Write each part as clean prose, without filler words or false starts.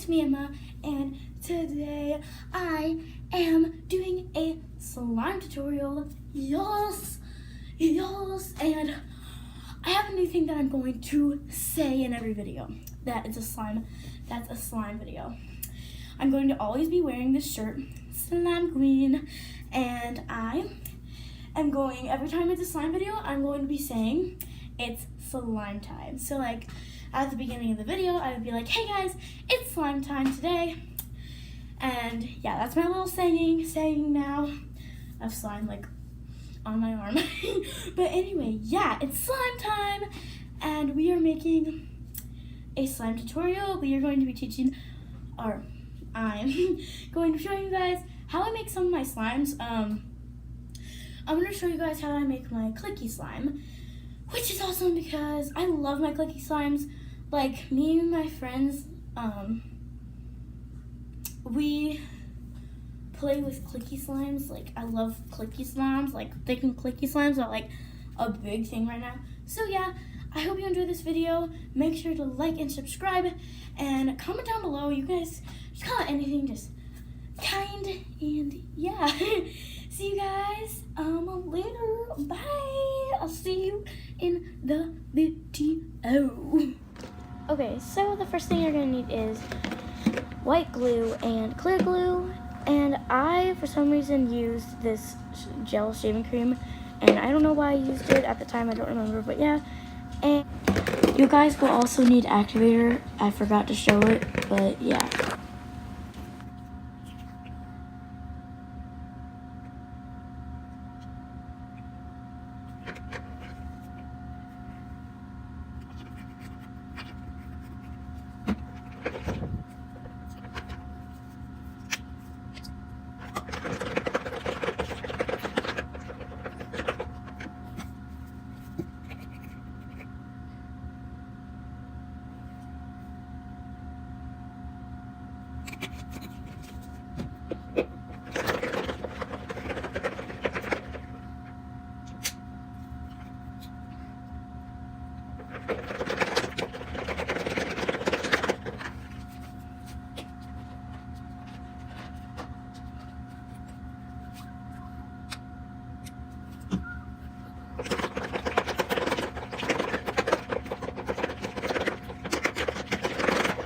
it's me, Emma, and today I am doing a slime tutorial. Yes, and I have a new thing that I'm going to say in every video. That's a slime video. I'm going to always be wearing this shirt, slime queen, and I am going, every time it's a slime video, I'm going to be saying it's slime time. So like at the beginning of the video, I would be like, hey guys, it's slime time today. And yeah, that's my little saying now of slime like on my arm. But anyway, yeah, it's slime time and we are making a slime tutorial. We are going to be teaching, or I'm going to show you guys how I make some of my slimes. I'm going to show you guys how I make my Clicky slime, which is awesome because I love my Clicky slimes. Like, me and my friends, we play with Clicky slimes. Like, I love Clicky slimes. Like, thinking Clicky slimes are like a big thing right now. So yeah, I hope you enjoyed this video. Make sure to like and subscribe and comment down below. You guys just comment anything, just kind, and yeah. See you guys later. Bye. I'll see you in the video. Okay, so the first thing you're gonna need is white glue and clear glue. And I, for some reason, used this gel shaving cream. And I don't know why I used it at the time, I don't remember, but yeah. And you guys will also need activator. I forgot to show it, but yeah.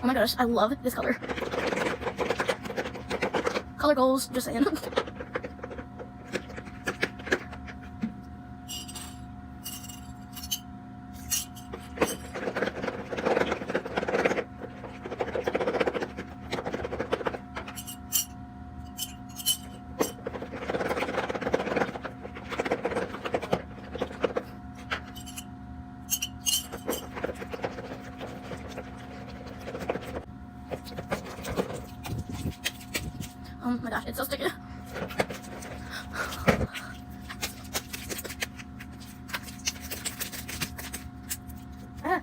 Oh my gosh, I love this color. Color goals, just saying. Oh my gosh, it's so sticky. Ah.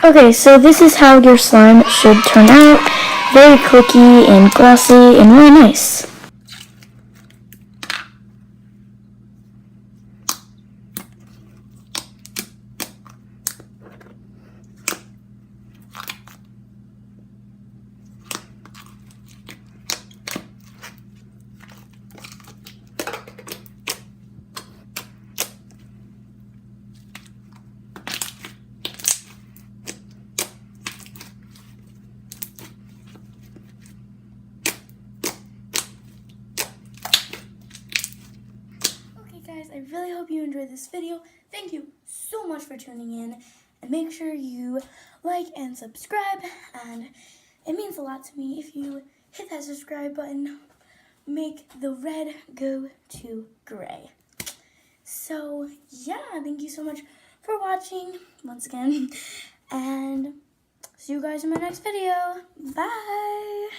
Okay, so this is how your slime should turn out. Very clicky and glossy and really nice. Guys, I really hope you enjoyed this video. Thank you so much for tuning in, and make sure you like and subscribe, and it means a lot to me if you hit that subscribe button. Make the red go to gray. So yeah, thank you so much for watching once again, and see you guys in my next video. Bye.